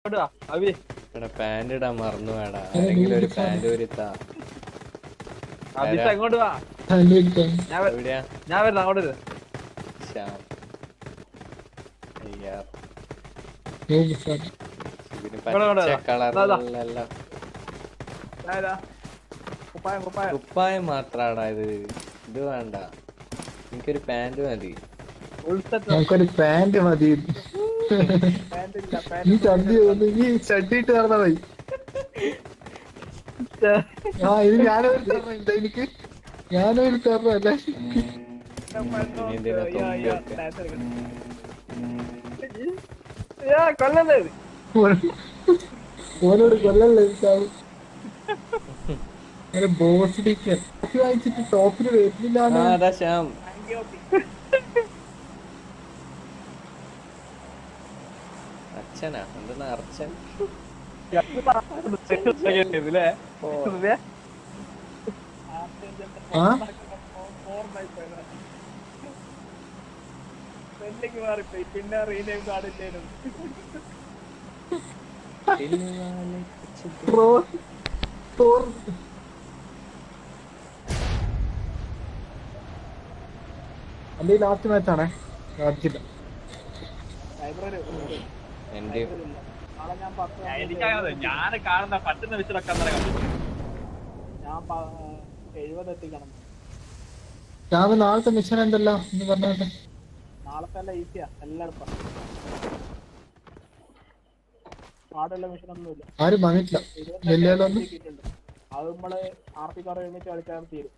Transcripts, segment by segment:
ഇവിടെ പാന്റ് ഇടാൻ മറന്നു വേടാ. ആരെങ്കിലും ഒരു പാന്റ് ഊരിത്താ. അങ്ങോട്ട് വാ. എവിടെയാ? ഞാൻ വരുന്നു അങ്ങോട്ട്. ശ്യാം അയ്യാർ ഇതിന് പച്ച കളറിലെല്ലാം കുപ്പായം മാത്രാടാ ഇത്. ഇത് വേണ്ട, എനിക്കൊരു പാന്റ് മതി. നമുക്കൊരു പാന്റ് മതി. നീ ചന്തി നീ ചട്ടിയിട്ട് നടന്ന മതി. ആ ഇത് ഞാനൊരു തരണ എനിക്ക്, ഞാനൊരു തരണല്ല. ഓനോട് കൊല്ലല്ലേ ബോസ് ടീച്ചർ വായിച്ചിട്ട് ടോപ്പിന് വരുന്നില്ല. ശ്യാം അച്ഛനാ എന്തെന്നാ അർച്ചൻ? പിന്നെ റീനെയിം കാണില്ലേനും അല്ലെ ലാസ്റ്റ് മാച്ചാണേ. കളിച്ചില്ല. ഞാൻ കാണുന്ന പറ്റുന്ന വിഷയൊക്കെ ഞാൻ 70 എത്തിക്കണം. നാളത്തെ മിഷൻ എന്തല്ലോ എന്ന് പറഞ്ഞോട്ടെ. നാളത്തെ എല്ലാം ഈസിയാ, എല്ലാം എളുപ്പം. പാടുള്ള മിഷനൊന്നുമില്ല. ആരും വന്നിട്ടില്ല. അത് നമ്മള് ആർപ്പിക്കാർ ഒരുമിച്ച് കളിച്ചാൽ തീരും.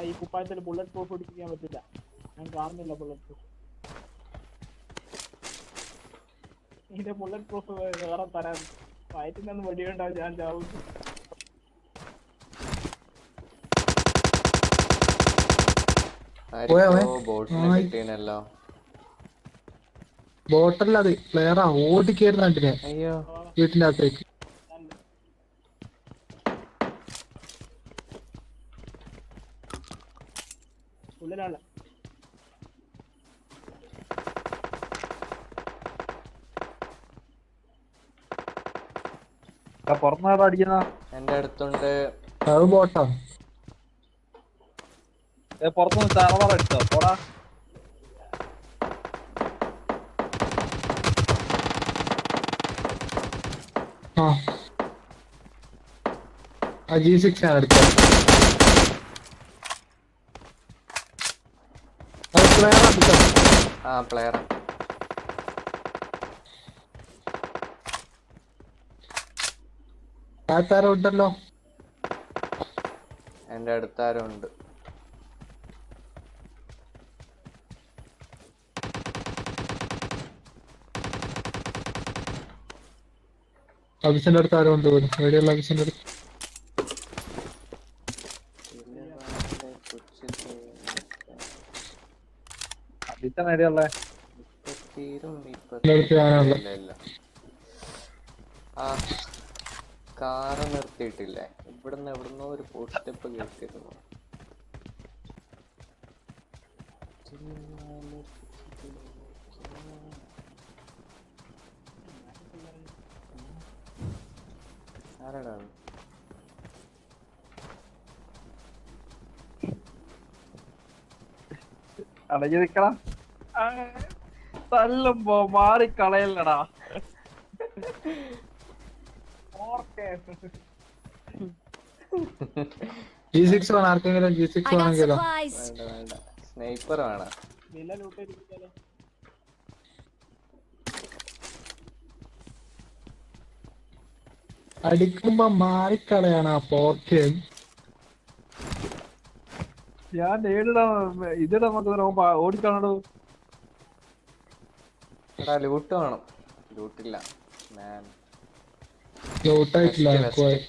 ഈ കുപ്പായത്തിൽ ബുള്ളറ്റ് പ്രൂഫ് പിടിപ്പിക്കാൻ പറ്റില്ല. ഞാൻ കാണുന്നില്ല ബുള്ളറ്റ് പ്രൂഫ്. ഇതിന്റെ ബുള്ളറ്റ് പ്രൂഫ് വേറെ തരാൻ വയറ്റിൽ നിന്ന് വെടിയുണ്ടാവും. ഞാൻ ചാവും. ബോട്ടല്ല, അത് പ്ലെയറാ ഓടിക്കേറുന്നില്ലേ വീട്ടിന്റെ അകത്തേക്ക്. ഉള്ളിലാണ് പുറത്തുനിന്ന് അടിക്കുന്ന എന്റെ അടുത്തുണ്ട്. അത് ബോട്ടാ. പുറത്തുനിന്ന് ചറവറ അടിച്ചോ പോടാ. G6 ആണ് എടുത്തത്. പ്ലെയർ ആൾക്കാരും ഉണ്ടല്ലോ. എന്റെ അടുത്താരും ഉണ്ട്. അഭിഷന്റെ അടുത്ത് ആരും ഉണ്ട് പോലും. എവിടെയുള്ള അഭിഷന്റെ അടുത്ത്? കാറ് നിർത്തിയിട്ടില്ലേ? ഇവിടുന്ന് എവിടുന്നോ ഒരു ഫുട് സ്റ്റെപ്പ് കേൾക്കുന്നു. ആരാടാ? അടങ്ങി നിക്കണം. തല്ലുമ്പോ മാറിക്കളയല്ലടാ. G6 വേണം ആർക്കെങ്കിലും. G6 വേണമെങ്കിലോ? വേണ്ട വേണ്ട, സ്നൈപ്പർ വേണം. അടിക്കുമ്പോ മാറിക്കളയാണ് ആ പോർട്ട്. ഞാൻ ഇതിടാ നമുക്ക് ഓടിക്കാണോ? എടാ ലൂട്ട് വേണം. ലൂട്ടില്ല.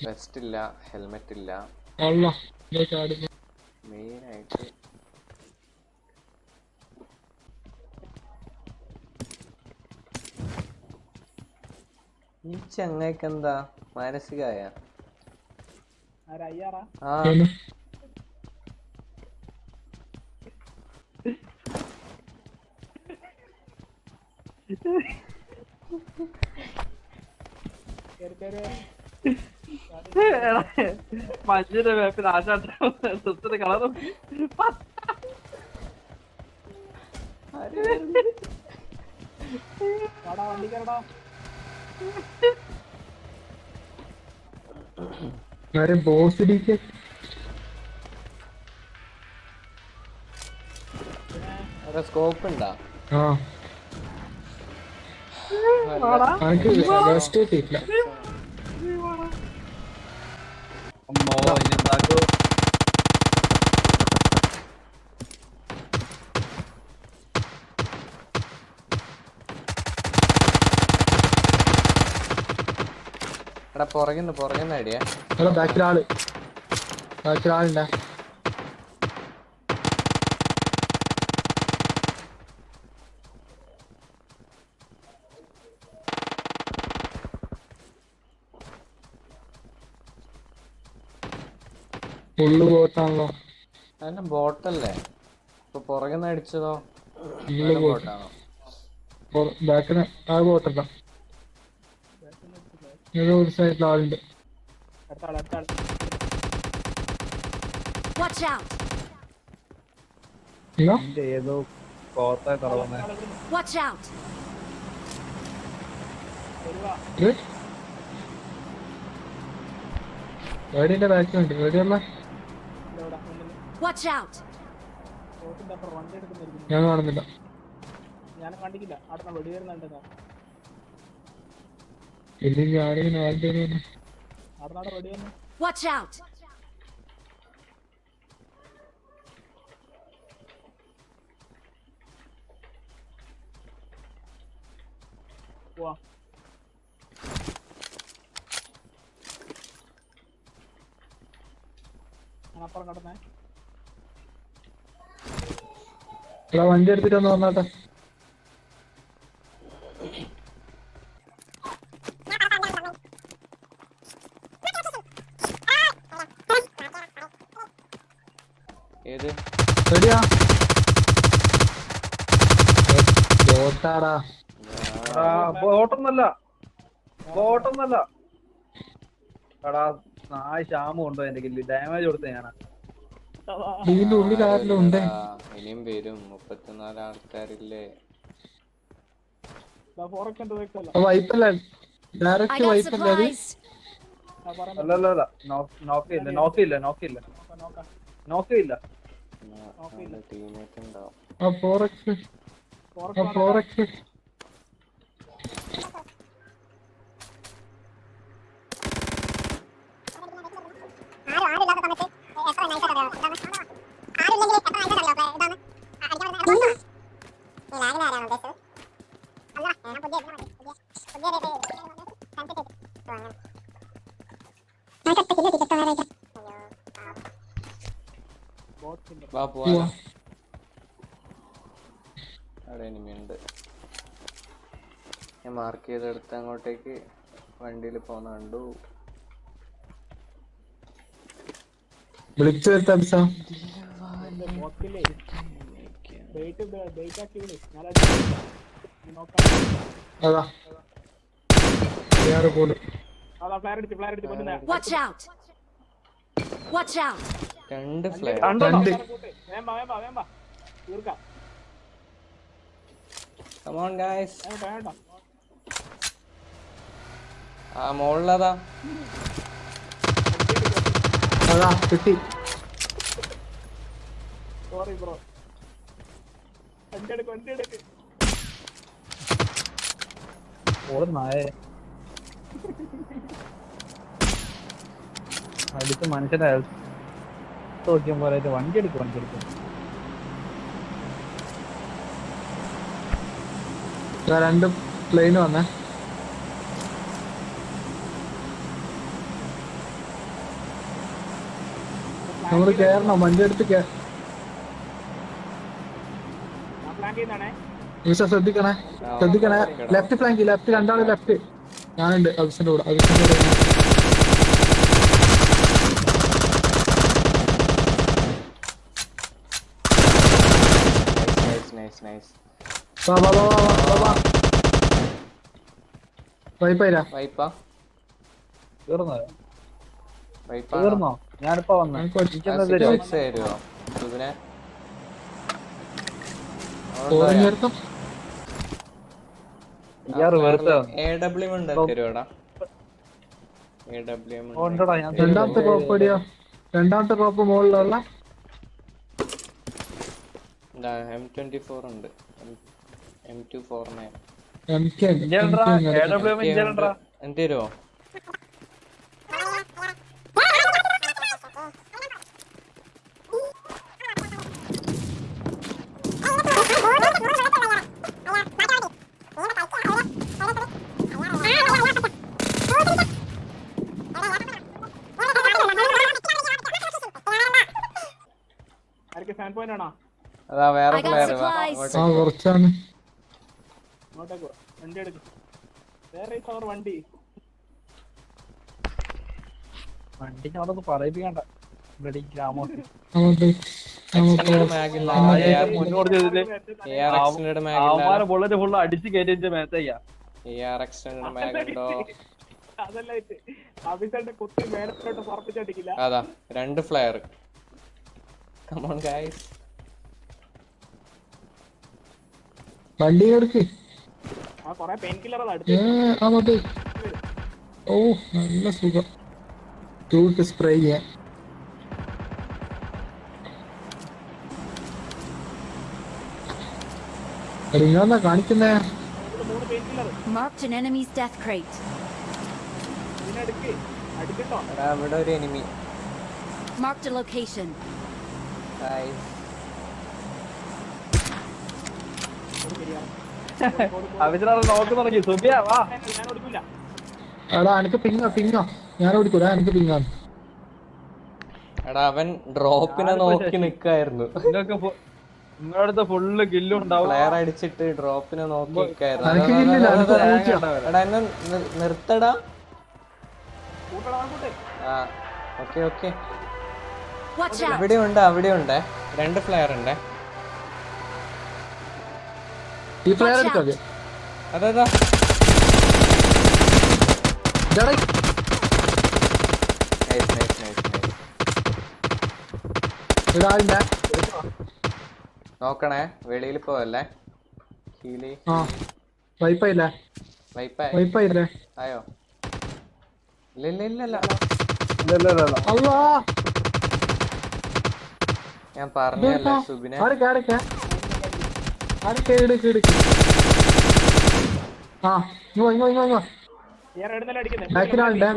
വെസ്റ്റ് ഇല്ല, ഹെൽമെറ്റ് ഇല്ല. മെയിൻ ആയിട്ട് ഈ ചങ്ങായിക്കെന്താ മാനസികമായ? മഞ്ഞിന്റെ വേപ്പിന് ആശാന്റെ കളർ വണ്ടിക്കാരടാ ബോസ് ഇടിക്ക്. അവിടെ സ്കോപ്പ് ഉണ്ടാ? ആ എനിക്ക് ഫസ്റ്റ് കിട്ടിയിട്ടില്ല. അമ്മോ ഇനി എന്താക്കോ എടാ പുറകിന്ന് അടിയാ. അവിടെ ബാക്കിലാളുണ്ടാ. ഫുള്ള് ബോട്ടാണല്ലോ. അതിന്റെ ബോട്ടല്ലേ ഇപ്പൊ പുറകിന്ന് അടിച്ചതോ? Full boat. ബോട്ടാണോ? ബാക്കിന് ആ ബോട്ടല്ല. ഏതോ ഒരു സൈഡിൽ ആളുണ്ട്. Watch out! ഇല്ല ഏതോ Kotha കളവന്നെ Watch out! എവിടെന്റെ ബാക്കിലുണ്ട്. എവിടെയുള്ള Watch out! ഞാൻ കാണുന്നില്ല. ഞാനും കണ്ടിക്കില്ല. അവിടെ വെടി വരുന്നുണ്ട്. ഇല്ലെങ്കിൽ ആരെങ്കിലും ആരുടെ അവിടെ വെടി വന്നു. Watch out! പോവാ. അപ്പുറം കടന്നേ. വണ്ടി എടുത്തിട്ട് ഒന്ന് വന്നാട്ടെ. ഏത് റെഡിയാ? ബോട്ടാടാ. ബോട്ടൊന്നല്ല എടാ നായ ശ്യാമം ഉണ്ടോ എന്റെ കില്ല് ഡാമേജ് കൊടുത്ത ഞാനാ. ഇതിന്റെ ഉള്ളിൽ ആരെല്ലാം ഉണ്ട്? ഇനിയും വരും. 34 ആൾക്കാരില്ലേ? വൈപ്പല്ല, I ഡയറക്റ്റ് got വൈപ്പല്ലേ അത്? supplies! അല്ലല്ല നോക്കില്ല ടീമേറ്റ് ഉണ്ടാവും. ആ 4x വാ പോവാ. അവിടെ എനിമിയുണ്ട്. ഞാൻ മാർക്ക് ചെയ്തെടുത്ത് അങ്ങോട്ടേക്ക് വണ്ടിയിൽ പോന്ന കണ്ടു. വിളിച്ചു വരുത്താം. അതാ വേറെ പോലും. Watch out! Watch out! 2 fly. Come on guys. ആ മോളിലതാ. അതാ കിട്ടി. Sorry bro. വണ്ടി എടുക്ക്. നായ അടുത്ത് മനുഷ്യന്റെ നോക്കിയാൽ പോലെ വണ്ടി എടുക്കും. രണ്ട് പ്ലെയിൻ വന്നേ. നമ്മള് കേറണം. വണ്ടി എടുത്ത് ശ്രദ്ധിക്കണേ. ലെഫ്റ്റ് രണ്ടാള് ലെഫ്റ്റ്. ഞാനുണ്ട് അഭിഷന്റെ കൂടെ. നൈസ്. വാ വൈപ്പായിരാ വൈപ്പാ തീർന്നോ വൈപ്പാ തീർന്നോ ഞാനിപ്പോ വന്നു എനിക്കെന്താ തരുമോ തരുമോ സുബിനെ ഓറിഞ്ഞെടുത്തം ഇയാറ് വെറുതെ AWM ഉണ്ട് തരുവാടാ AWM ഉണ്ടടാ ഞാൻ രണ്ടാമത്തെ ഡ്രോപ്പ് എടിയോ രണ്ടാമത്തെ ഡ്രോപ്പ് മുകളിലുള്ള M24 ഉണ്ട് M249 AWM ഇഞ്ചിലുണ്ടാ എന്തേരോ ആർക്ക് ഫാൻ പോയിന്റ് ആണോ? അതാ വേറെ I got പ്ലെയർ supplies. ആ കുറച്ചാണ് അങ്ങോട്ടേക്ക് പോ. വണ്ടി എടുക്കും. വേറെ അവർ വണ്ടി വണ്ടിക്കോടൊന്ന് പറയിപ്പിക്കണ്ട ഇവിടെ ഗ്രാമത്തിൽ അങ്ങോട്ട് മാഗില്ല മുന്നോട്ട് ചെയ്തില്ലേ അവന്മാരെ ബുള്ളറ്റ് ഫുള്ള് അടിച്ച് കയറ്റി മേത്തയ്യ മാഗുണ്ടോ അതല്ല അഭിസന്റെ കുത്തി മേലോട്ട് പറപ്പിച്ചടിക്കില്ല. അതാ 2 ഫ്ലയർ കമോൺ ഗൈസ് വണ്ടി എടുക്ക് ആ കൊറേ പെയിൻ കില്ലർ അടുത്ത് അങ്ങോട്ട് ഓ നല്ല സുഖം ടൂട്ട് സ്പ്രേ ചെയ്യാൻ നിങ്ങളെന്നാ കാണിക്കുന്നേ 3 pain killer Marked an enemy's death crate. ഇതിനടുക്ക് അടിക്കട്ടോ. ഇവിടെ ഒരു enemy Marked a location. Guys അവിചാറ് നോക്കി തുടങ്ങി സുബിയ വാ ഞാൻ ഓടിക്കില്ല. എടാ എനിക്ക് പിങ്ങോ ഞാൻ ഓടിക്കൂടാ എനിക്ക് പിങ്ങാന്ന് എടാ അവൻ ഡ്രോപ്പിനെ നോക്കി നിക്കായിരുന്നു നിങ്ങളുടെ അടുത്ത് ഫുള്ള് കില്ലുണ്ടാവും ഫ്ലയർ അടിച്ചിട്ട് ഡ്രോപ്പിനെ നോക്കി നിക്കായിരുന്നു എനിക്ക് കില്ലില്ല എനിക്ക് പൂജ്യം. എടാ എന്നെ നിർത്തടാ കൂട്ടടാ കൂട്ടെ. ആ ഓക്കെ ഓക്കെ Watch out. ഇവിടെ ഉണ്ട് അവിടെ ഉണ്ട് 2 ഫ്ലയർ ഉണ്ട് ഈ പ്ലെയർ എടുക്കാതെ അതാ നൈസ് നൈസ് നൈസ് നൈസ് ഇവിടെ ആളില്ല നോക്കണേ വെളിയിൽ പോവല്ലേ ഹീലി ആ വൈപ്പായില്ല വൈപ്പായി വൈപ്പായില്ലേ ആയോ ഇല്ല ഇല്ല ഇല്ല അല്ലാ ഞാൻ പറഞ്ഞല്ലേ സുബിനെ ആരൊക്കെ എടുക്ക് ആ ഇങ്ങോ വേറെ എവിടുന്നല്ല അടിക്കുന്നത്. ബാക്കിലാളുണ്ടേ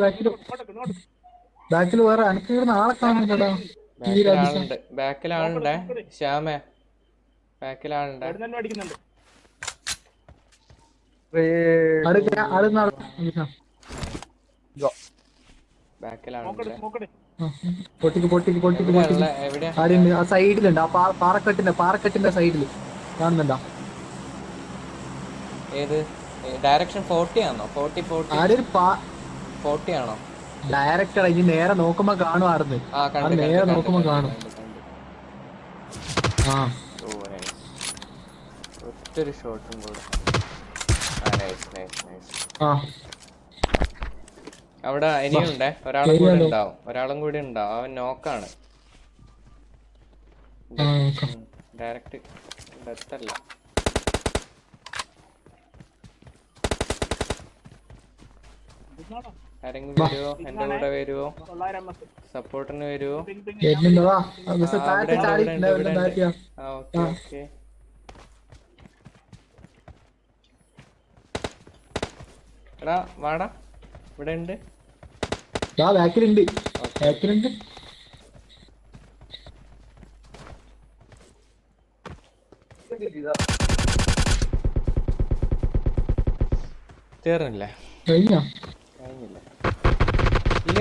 ബാക്കിൽ വേറെ എനിക്ക് ഇവിടുന്ന് ആളെ കാണുന്നില്ലടാ ബാക്കിലാളുണ്ട് ബാക്കിലാളുണ്ടേ ശ്യാമേ ബാക്കിലാളുണ്ടേ എവിടുന്നല്ലോ അടിക്കുന്നുണ്ട്. ബാക്കിലാളുണ്ട് നോക്കട്ടെ. പൊട്ടിക്ക് എവിടെയാ ആരുണ്ട് ആ സൈഡിലുണ്ട് ആ പാറക്കെട്ടിന്റെ സൈഡില് കാണുന്നുണ്ടോ ഏത് ഡയറക്ഷൻ 40 ആണോ 40 ആരൊരു 40 ആണോ ഡയറക്റ്റ് ഇനി നേരെ നോക്കുമ്പോ കാണുമായിരുന്നു ആ കണ്ടു നേരെ നോക്കുമ്പോ കാണും ആ ഓ നൈസ് ഒറ്റൊരു ഷോട്ടും കൂടെ ആ നൈസ് നൈസ് നൈസ് ആ അവിടെ ഇനിയുണ്ടേ ഒരാളും കൂടി ഉണ്ടാവും അവൻ നോക്കാണ് ഡയറക്റ്റ് ഡെത്തല്ല ആരെങ്കിലും വരുവോ എന്റെ കൂടെ വരുവോ 900 MS. സപ്പോർട്ടിന് വരുവോ വരുന്നുണ്ടോ ആ ഓക്കെ ഓക്കെ എടാ വാടാ ഇവിടെ ഉണ്ട് ബാക്കിലുണ്ട് തീർന്നില്ലേ കഴിഞ്ഞോ കഴിഞ്ഞില്ല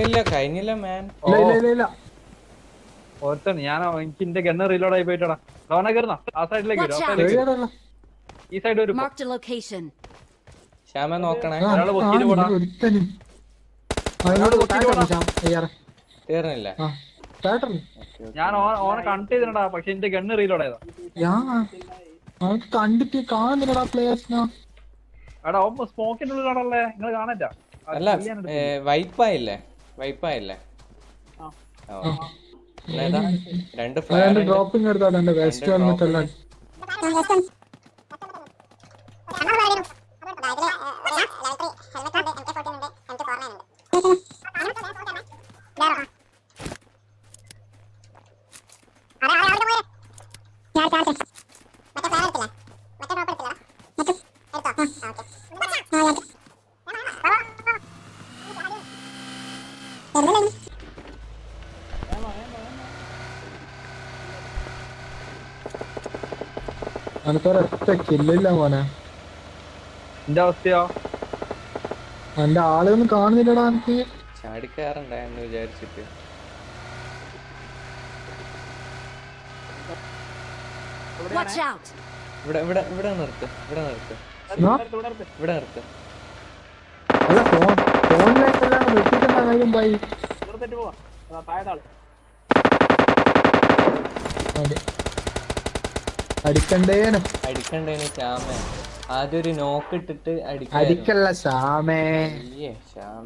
ഇല്ല കഴിഞ്ഞില്ല മാൻ ഇല്ല ഓർത്താണ് ഞാൻ എനിക്ക് എന്റെ ഗണ്ണ റീലോഡ് ആയി പോയിട്ടാ ലോണ കയറുന്ന ആ സൈഡിലേക്ക് Watch out. ഈ സൈഡ് ഒരു Marked a location. ശ്യാമ നോക്കണേ ഒരാള് പൊക്കിട്ട് പോടാ തീർന്നില്ല ഞാൻ ഓനെ കണക്ട് ചെയ്തിട്ടാ പക്ഷെ എന്റെ ഗണ്ണ് റീലോഡ് ആയതാ കണ്ടിട്ട് കാണുന്നില്ലടാ പ്ലേയേഴ്സിനാ എടാ സ്മോക്കിന്റെ ഉള്ളിലാണല്ലേ നിങ്ങൾ കാണാറ്റ അല്ല വൈപ്പായില്ലേ ആ. ഓ. ഏതാ? രണ്ട് ഫ്ലയർ രണ്ട് ഉണ്ട്. ഡ്രോപ്പിംഗ് എടുത്താ എന്റെ വെസ്റ്റ് ഹെൽമെറ്റ് എല്ലാം എനിക്കൊരൊറ്റ കില്ലില്ല മോനെ. എന്റെ അവസ്ഥയോ എന്റെ ആളൊന്നും കാണുന്നില്ലടാ എനിക്ക്. ചാടിക്കയറണ്ടായെന്ന് വിചാരിച്ചിട്ട് Watch out! ഇവിടെ ഇവിടെ ഇവിടെ നിർത്ത് ഇവിടെ നിർത്ത്. അല്ല ഫോണിലേക്കെല്ലാം വെട്ടിട്ടുണ്ട കാര്യം പോയി. ദൂരത്തേക്ക് പോവാ. അതാ താഴത്താള്. അടിക്കണ്ടേന് ശ്യാമ. ആദ്യം ഒരു നോക്ക് ഇട്ടിട്ട് അടിക്കല്ല ശ്യാമേ. ശ്യാമ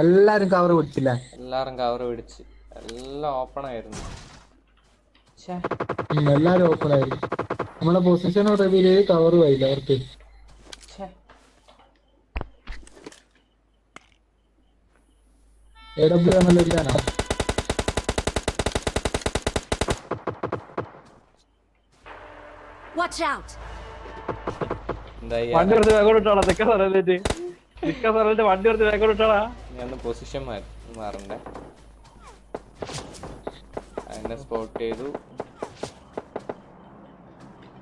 എല്ലാരും കവർ പിടിച്ചില്ല. എല്ലാരും കവർ പിടിച്ച് എല്ലാം ഓപ്പൺ ആയിരുന്നു. എല്ലാരും ഓപ്പൺ ആയിരുന്നു. നമ്മളെ പൊസിഷൻ റിവീൽ ചെയ്ത് കവർ പോയില്ല അവർക്ക്. AW ആണല്ലോ ഇല്ലാനാ. Watch out! വണ്ടി എടുത്ത് വേഗം ഇട്ടാളാ മിക്ക സ്ഥലത്ത് വണ്ടി എടുത്ത് വേഗം ഇട്ടാളാ. ഞാൻ പൊസിഷൻ മാറണ്ടേ. അതിനെ സ്പോട്ട് ചെയ്തു.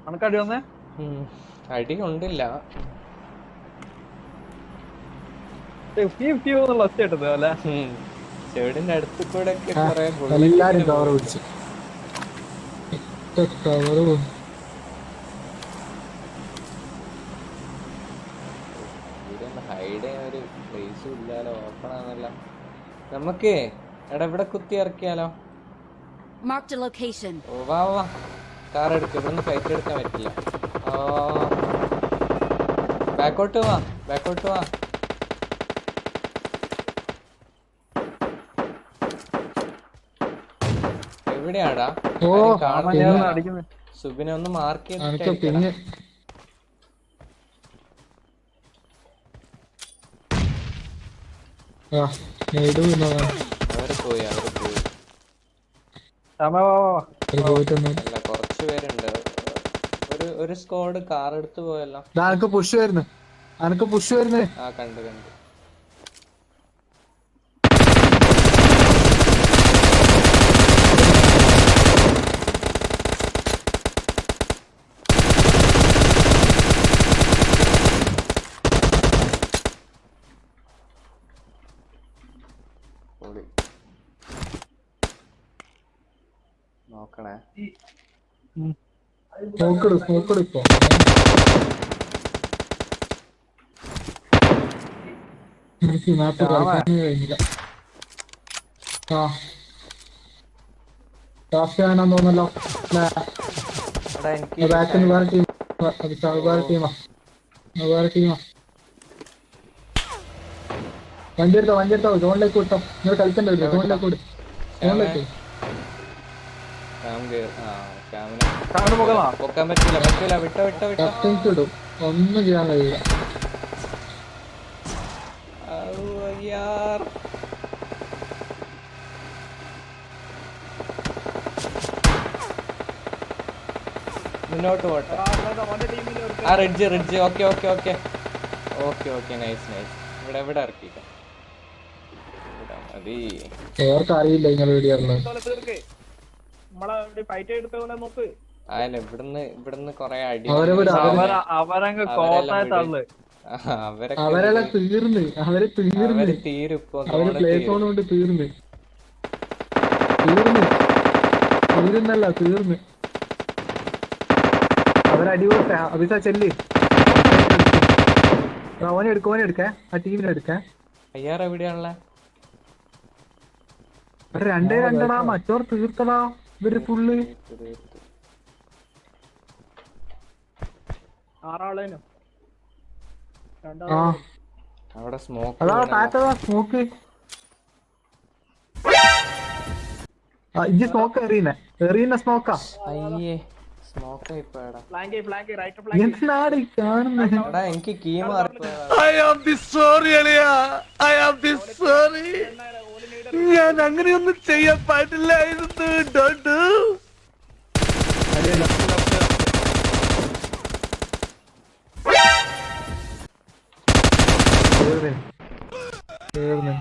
അണക്കടി വന്നേ അടി കൊണ്ടില്ല. ചെവിടിന്റെ അടുത്ത് കൂടെ എല്ലാരും കവർ പിടിച്ചു. ഹൈഡ് ചെയ്യാൻ ഒരു പ്ലേസും ഇല്ലാലോ. ഓപ്പൺ ആണല്ലോ. നമുക്ക് എടാ ഇവിടെ കുത്തി ഇറക്കിയാലോ? Marked a location. ഓ വാ വാ കാർ എടുക്കും. ഇവിടുന്ന് ഫൈറ്റ് എടുക്കാൻ പറ്റില്ല. ബാക്കോട്ട് വാ. എവിടെയാടാ? സുബിനെ ഒന്ന് മാർക്ക് ചെയ്ത് അവര് പോയി. അല്ല കുറച്ച് പേരുണ്ട്. ഒരു സ്ക്വാഡ് കാർ എടുത്ത് പോയല്ലോ. അനക്ക് പുഷ് വരുന്നു. ആ കണ്ടു. നോക്കണേ. നോക്കട് ഇപ്പൊ. എനിക്ക് മാപ്പ് കളിക്കാനേ കഴിഞ്ഞില്ല. വേണമെന്ന് തോന്നല്ലോ. ബാക്കിൽ വേറെ ടീമാ. വണ്ടി എടുത്തോ. ജോണിലേക്ക് വിട്ടോ. നിങ്ങൾ കളിക്കണ്ടല്ലോ. ജോണിലേക്ക് വിടും. പൊക്കാൻ പറ്റില്ല. വിട്ടോ. ഒന്നും ചെയ്യാൻ കഴിയില്ല. മുന്നോട്ട് പോട്ടെ. ആ റിഡ്ജ്. Okay nice. ഇവിടെ ഇറക്കിക്കാം. മതി. അറിയില്ല ഇങ്ങനെ വീഡിയോ ഇവിടുന്ന് കൊറേ അടി. അവരെല്ലാം തീർന്ന്. അവര് പ്ലേസ് കൊണ്ട് തീർന്ന്. അവരടി കൊടുത്ത അഭിസ ചെല്ലി. ഓനെ എടുക്കേ. ആ ടീമിനെ എടുക്കേ. അയ്യാർ എവിടെയാണല്ലേ? 2-2 മറ്റോർ തീർത്തടാ. ഇവര് ഫുള്ള് 6 ആ അവിടെ സ്മോക്ക് അതാ താഴത്തതാ സ്മോക്ക്. ആ ഇജ്ജ് സ്മോക്ക് എറിയുന്ന സ്മോക്കാ. അയ്യേ സ്മോക്ക് ആയിപ്പോയടാ. Flank right flank. എന്തിനാണ് ഈ കാണുന്നത്? എടാ എനിക്ക് കീ മാറിപ്പോയതാ. ഞാൻ അങ്ങനെയൊന്നും ചെയ്യാൻ പാടില്ലായിരുന്നു. കേറുന്നു